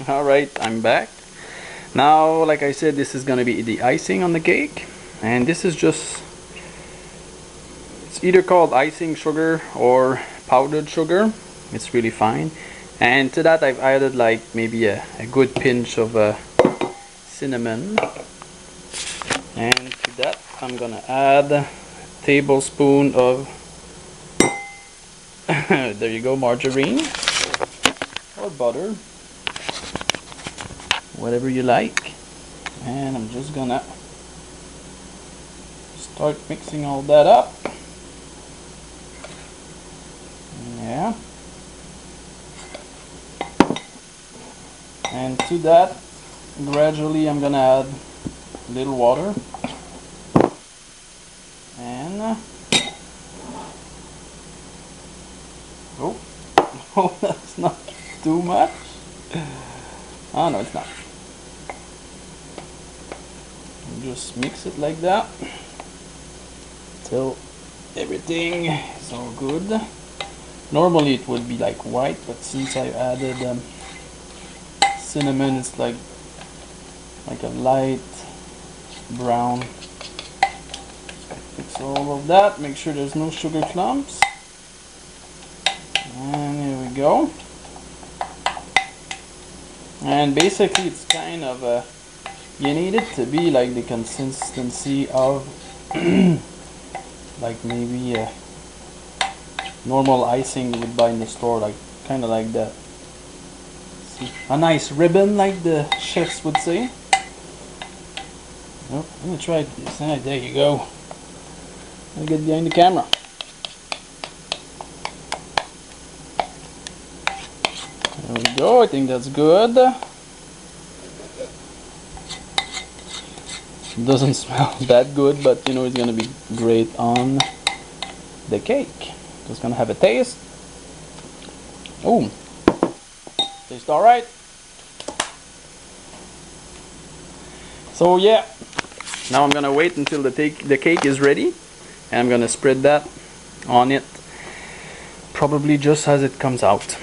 Alright, I'm back. Now, like I said, this is gonna be the icing on the cake. And this is just, it's either called icing sugar or powdered sugar. It's really fine. And to that I've added like maybe a good pinch of cinnamon. And to that I'm gonna add a tablespoon of there you go, margarine or butter, whatever you like. And I'm just gonna start mixing all that up. Yeah. And to that, gradually I'm gonna add a little water. And oh, oh, that's not too much. Oh no, it's not. And just mix it like that till everything is all good. Normally it would be like white, but since I added cinnamon, it's like a light brown. Mix all of that, make sure there's no sugar clumps. And here we go. And basically it's kind of you need it to be like the consistency of like maybe a normal icing you would buy in the store, like kind of like that. See, a nice ribbon, like the chefs would say. Oh, I'm gonna try this. There you go. I'll get behind the camera. There we go. I think that's good. It doesn't smell that good, but you know it's gonna be great on the cake. Just gonna have a taste. Oh, tastes all right. So yeah, now I'm gonna wait until the cake is ready, and I'm gonna spread that on it, probably just as it comes out.